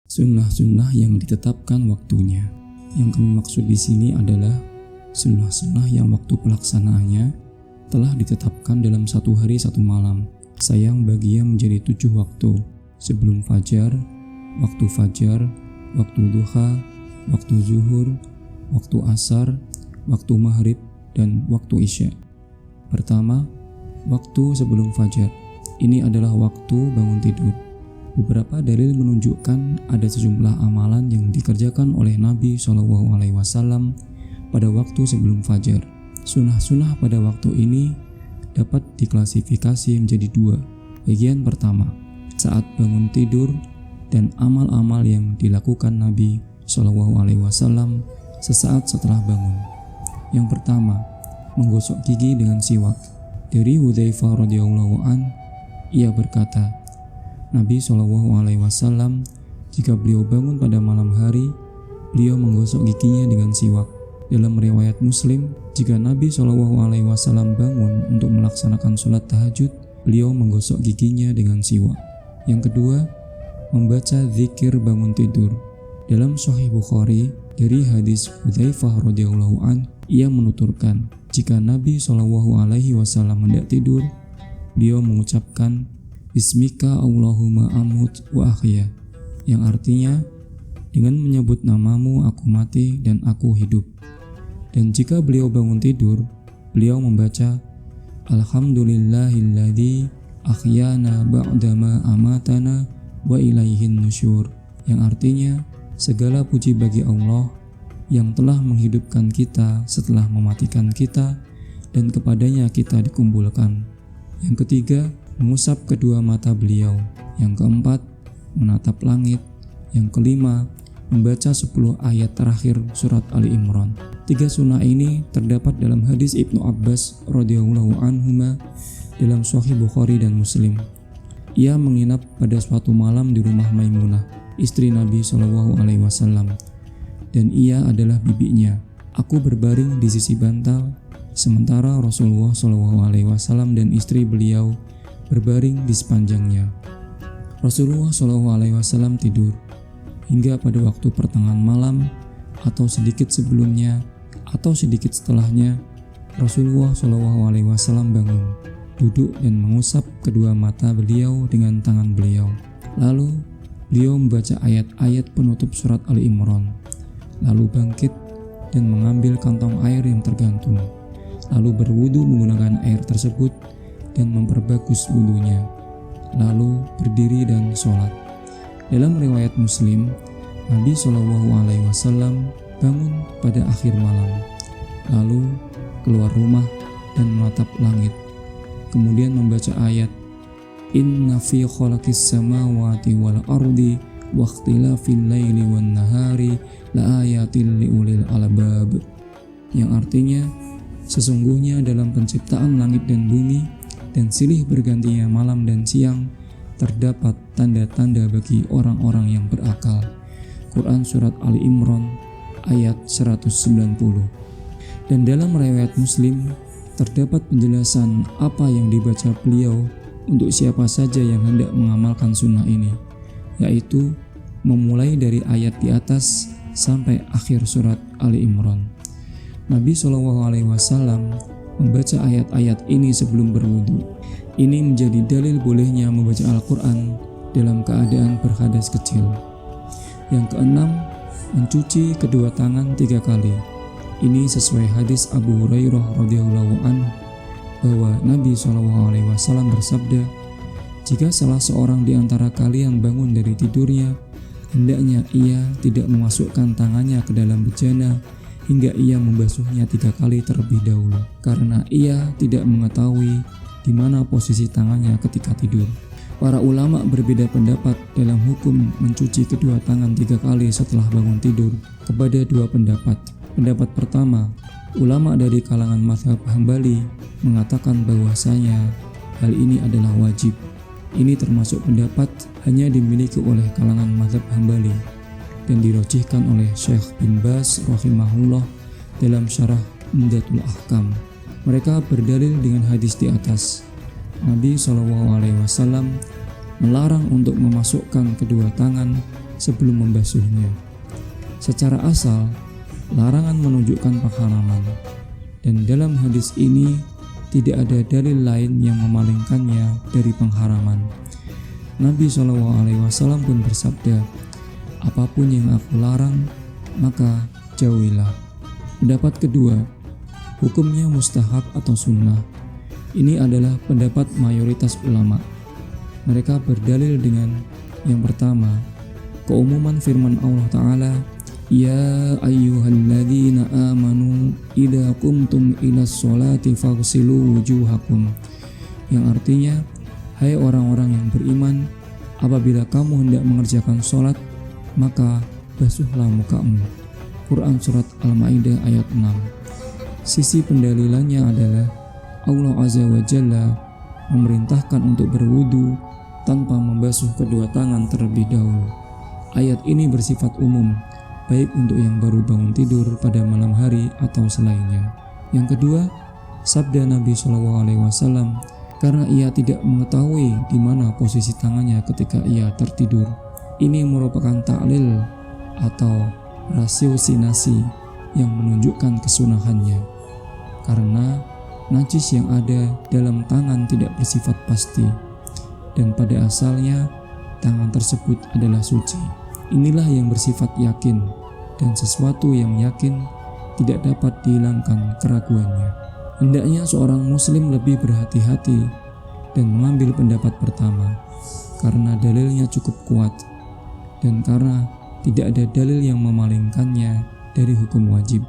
Sunnah-sunnah yang ditetapkan waktunya. Yang kami maksud di sini adalah sunnah-sunnah yang waktu pelaksanaannya telah ditetapkan dalam satu hari satu malam. Sayang baginya menjadi 7 waktu: sebelum fajar, waktu duha, waktu zuhur, waktu asar, waktu maghrib, dan waktu isya. Pertama, waktu sebelum fajar. Ini adalah waktu bangun tidur. Beberapa dalil menunjukkan ada sejumlah amalan yang dikerjakan oleh Nabi SAW pada waktu sebelum fajar. Sunnah-sunnah pada waktu ini dapat diklasifikasi menjadi 2. Bagian pertama, saat bangun tidur dan amal-amal yang dilakukan Nabi SAW sesaat setelah bangun. Yang pertama, menggosok gigi dengan siwak. Dari Hudzaifah radhiyallahu an, ia berkata, Nabi SAW jika beliau bangun pada malam hari, beliau menggosok giginya dengan siwak. Dalam riwayat Muslim, jika Nabi SAW bangun untuk melaksanakan sholat tahajud, beliau menggosok giginya dengan siwak. Yang kedua, membaca zikir bangun tidur. Dalam Sahih Bukhari dari hadis Hudzaifah radhiyallahu an, ia menuturkan, jika Nabi SAW hendak tidur, beliau mengucapkan Bismika Allahumma amut wa ahya, yang artinya dengan menyebut namamu aku mati dan aku hidup. Dan jika beliau bangun tidur, beliau membaca Alhamdulillahilladzi ahyana ba'dama amatana wa ilaihin nusyur, yang artinya segala puji bagi Allah yang telah menghidupkan kita setelah mematikan kita dan kepadanya kita dikumpulkan. Yang ketiga, mengusap kedua mata beliau. Yang keempat, menatap langit. Yang kelima, membaca 10 ayat terakhir surat Ali Imran. 3 sunnah ini terdapat dalam hadis Ibnu Abbas radhiyallahu anhuma dalam Sahih Bukhari dan Muslim. Ia menginap pada suatu malam di rumah Maimunah, istri Nabi SAW, dan ia adalah bibinya. Aku berbaring di sisi bantal, sementara Rasulullah SAW dan istri beliau berbaring di sepanjangnya. Rasulullah SAW tidur hingga pada waktu pertengahan malam atau sedikit sebelumnya atau sedikit setelahnya. Rasulullah SAW bangun, duduk dan mengusap kedua mata beliau dengan tangan beliau. Lalu beliau membaca ayat-ayat penutup surat Ali Imran, lalu bangkit dan mengambil kantong air yang tergantung, lalu berwudu menggunakan air tersebut dan memperbagus wudunya, lalu berdiri dan sholat. Dalam riwayat Muslim, Nabi SAW bangun pada akhir malam, lalu keluar rumah dan menatap langit, kemudian membaca ayat Inna fi khalaqis samawati wal ardi wa ikhtilafil laili wan nahari la ayatil liulil albab, yang artinya sesungguhnya dalam penciptaan langit dan bumi dan silih bergantinya malam dan siang terdapat tanda-tanda bagi orang-orang yang berakal. Quran Surat Ali Imran ayat 190. Dan dalam riwayat Muslim terdapat penjelasan apa yang dibaca beliau untuk siapa saja yang hendak mengamalkan sunnah ini, yaitu memulai dari ayat di atas sampai akhir surat Ali Imran. Nabi SAW membaca ayat-ayat ini sebelum berwudu. Ini menjadi dalil bolehnya membaca Al-Quran dalam keadaan berhadas kecil. Yang keenam, mencuci kedua tangan 3 kali. Ini sesuai hadis Abu Hurairah radhiyallahu anhu bahwa Nabi SAW bersabda, jika salah seorang di antara kalian bangun dari tidurnya, hendaknya ia tidak memasukkan tangannya ke dalam bejana hingga ia membasuhnya 3 kali terlebih dahulu, karena ia tidak mengetahui di mana posisi tangannya ketika tidur. Para ulama berbeda pendapat dalam hukum mencuci kedua tangan 3 kali setelah bangun tidur kepada 2 pendapat. Pendapat pertama, ulama dari kalangan mazhab Hambali mengatakan bahwasanya hal ini adalah wajib. Ini termasuk pendapat hanya dimiliki oleh kalangan mazhab Hambali dan dirojihkan oleh Syekh bin Baz rahimahullah dalam syarah Umdatul Ahkam. Mereka berdalil dengan hadis di atas. Nabi SAW melarang untuk memasukkan kedua tangan sebelum membasuhnya. Secara asal, larangan menunjukkan pengharaman, dan dalam hadis ini tidak ada dalil lain yang memalingkannya dari pengharaman. Nabi SAW pun bersabda, apapun yang aku larang, maka jauhilah. Pendapat kedua, hukumnya mustahab atau sunnah. Ini adalah pendapat mayoritas ulama. Mereka berdalil dengan yang pertama, keumuman firman Allah Ta'ala, Ya ayyuhalladzina amanu idza qumtum ilas sholati faghsilu wujuhakum, yang artinya, hai orang-orang yang beriman, apabila kamu hendak mengerjakan sholat, maka basuhlah mukamu. Quran Surat Al-Ma'idah ayat 6. Sisi pendalilannya adalah Allah Azza wa Jalla memerintahkan untuk berwudu tanpa membasuh kedua tangan terlebih dahulu. Ayat ini bersifat umum, baik untuk yang baru bangun tidur pada malam hari atau selainnya. Yang kedua, sabda Nabi SAW, karena ia tidak mengetahui di mana posisi tangannya ketika ia tertidur. Ini merupakan ta'lil atau rasiosinasi yang menunjukkan kesunahannya, karena najis yang ada dalam tangan tidak bersifat pasti, dan pada asalnya tangan tersebut adalah suci. Inilah yang bersifat yakin, dan sesuatu yang yakin tidak dapat dihilangkan keraguannya. Hendaknya seorang muslim lebih berhati-hati dan mengambil pendapat pertama, karena dalilnya cukup kuat, dan karena tidak ada dalil yang memalingkannya dari hukum wajib.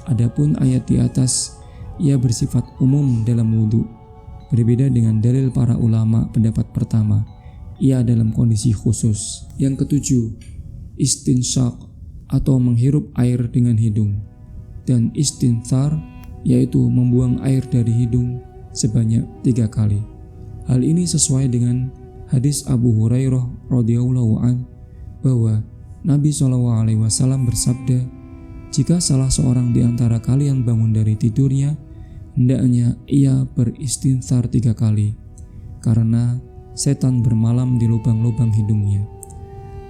Adapun ayat di atas, ia bersifat umum dalam wudhu. Berbeda dengan dalil para ulama pendapat pertama, ia dalam kondisi khusus. Yang ketujuh, istinshaq atau menghirup air dengan hidung, dan istinthar yaitu membuang air dari hidung sebanyak 3 kali. Hal ini sesuai dengan hadis Abu Hurairah radhiyallahu an bahwa Nabi SAW bersabda, jika salah seorang di antara kalian bangun dari tidurnya, hendaknya ia beristinthar 3 kali, karena setan bermalam di lubang-lubang hidungnya.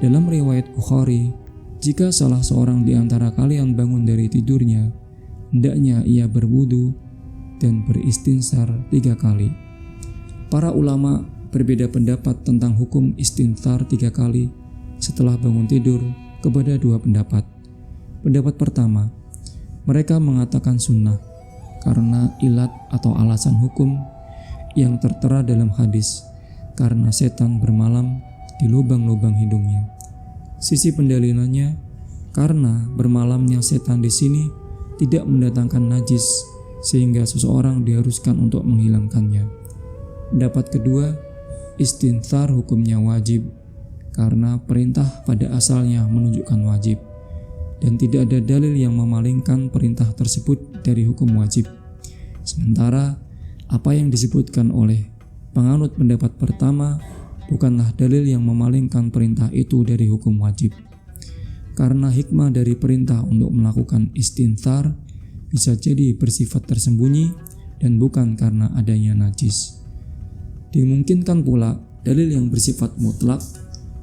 Dalam riwayat Bukhari, jika salah seorang di antara kalian bangun dari tidurnya, hendaknya ia berwudu dan beristinthar 3 kali. Para ulama berbeda pendapat tentang hukum istinthar 3 kali setelah bangun tidur kepada 2 pendapat. Pendapat pertama, mereka mengatakan sunnah karena ilat atau alasan hukum yang tertera dalam hadis, karena setan bermalam di lubang-lubang hidungnya. Sisi pendalilannya, karena bermalamnya setan di sini tidak mendatangkan najis, sehingga seseorang diharuskan untuk menghilangkannya. Pendapat kedua, istinthar hukumnya wajib, karena perintah pada asalnya menunjukkan wajib, dan tidak ada dalil yang memalingkan perintah tersebut dari hukum wajib. Sementara apa yang disebutkan oleh penganut pendapat pertama bukanlah dalil yang memalingkan perintah itu dari hukum wajib, karena hikmah dari perintah untuk melakukan istinthar bisa jadi bersifat tersembunyi dan bukan karena adanya najis. Dimungkinkan pula dalil yang bersifat mutlak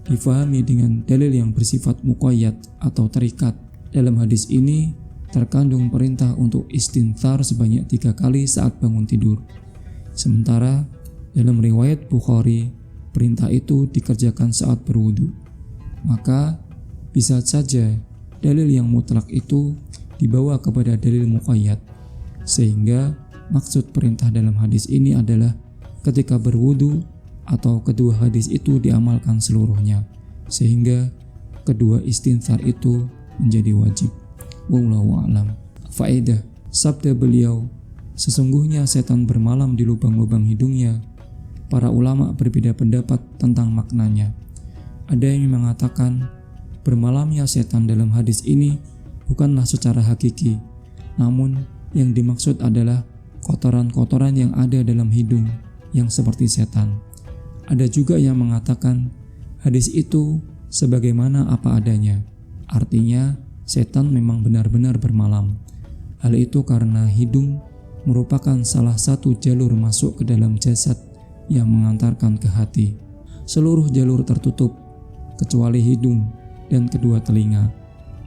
difahami dengan dalil yang bersifat muqayyad atau terikat. Dalam hadis ini terkandung perintah untuk istinthar sebanyak 3 kali saat bangun tidur, sementara dalam riwayat Bukhari perintah itu dikerjakan saat berwudu. Maka bisa saja dalil yang mutlak itu dibawa kepada dalil muqayyad, sehingga maksud perintah dalam hadis ini adalah ketika berwudu atau kedua hadis itu diamalkan seluruhnya, sehingga kedua istinthar itu menjadi wajib. Wallahu a'lam. Faedah, sabda beliau, sesungguhnya setan bermalam di lubang-lubang hidungnya. Para ulama berbeda pendapat tentang maknanya. Ada yang mengatakan bermalamnya setan dalam hadis ini bukanlah secara hakiki, namun yang dimaksud adalah kotoran-kotoran yang ada dalam hidung yang seperti setan. Ada juga yang mengatakan hadis itu sebagaimana apa adanya, artinya setan memang benar-benar bermalam. Hal itu karena hidung merupakan salah satu jalur masuk ke dalam jasad yang mengantarkan ke hati. Seluruh jalur tertutup kecuali hidung dan kedua telinga,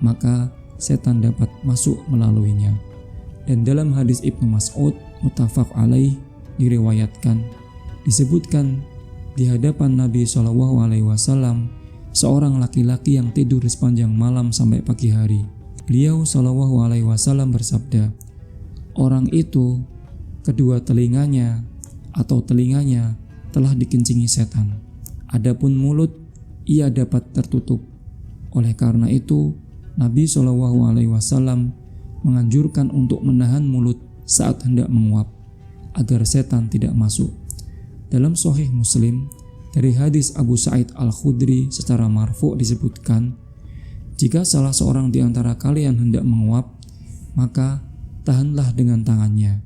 maka setan dapat masuk melaluinya. Dan dalam hadis Ibnu Mas'ud muttafaq alaih diriwayatkan, disebutkan di hadapan Nabi SAW seorang laki-laki yang tidur sepanjang malam sampai pagi hari. Beliau SAW bersabda, orang itu kedua telinganya atau telinganya telah dikencingi setan. Adapun mulut ia dapat tertutup. Oleh karena itu, Nabi SAW menganjurkan untuk menahan mulut saat hendak menguap, agar setan tidak masuk. Dalam Sahih Muslim, dari hadis Abu Sa'id Al-Khudri secara marfu' disebutkan, jika salah seorang di antara kalian hendak menguap, maka tahanlah dengan tangannya,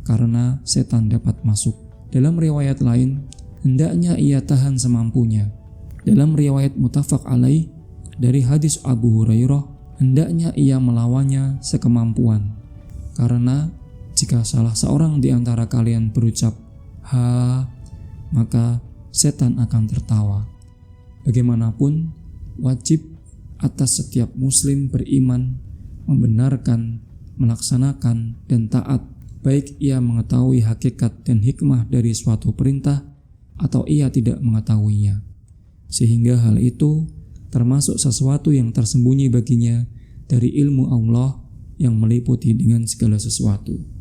karena setan dapat masuk. Dalam riwayat lain, hendaknya ia tahan semampunya. Dalam riwayat muttafaq alaih dari hadis Abu Hurairah, hendaknya ia melawannya sekemampuan. Karena jika salah seorang di antara kalian berucap "ha", maka setan akan tertawa. Bagaimanapun, wajib atas setiap muslim beriman, membenarkan, melaksanakan, dan taat, baik ia mengetahui hakikat dan hikmah dari suatu perintah atau ia tidak mengetahuinya, sehingga hal itu termasuk sesuatu yang tersembunyi baginya dari ilmu Allah yang meliputi dengan segala sesuatu.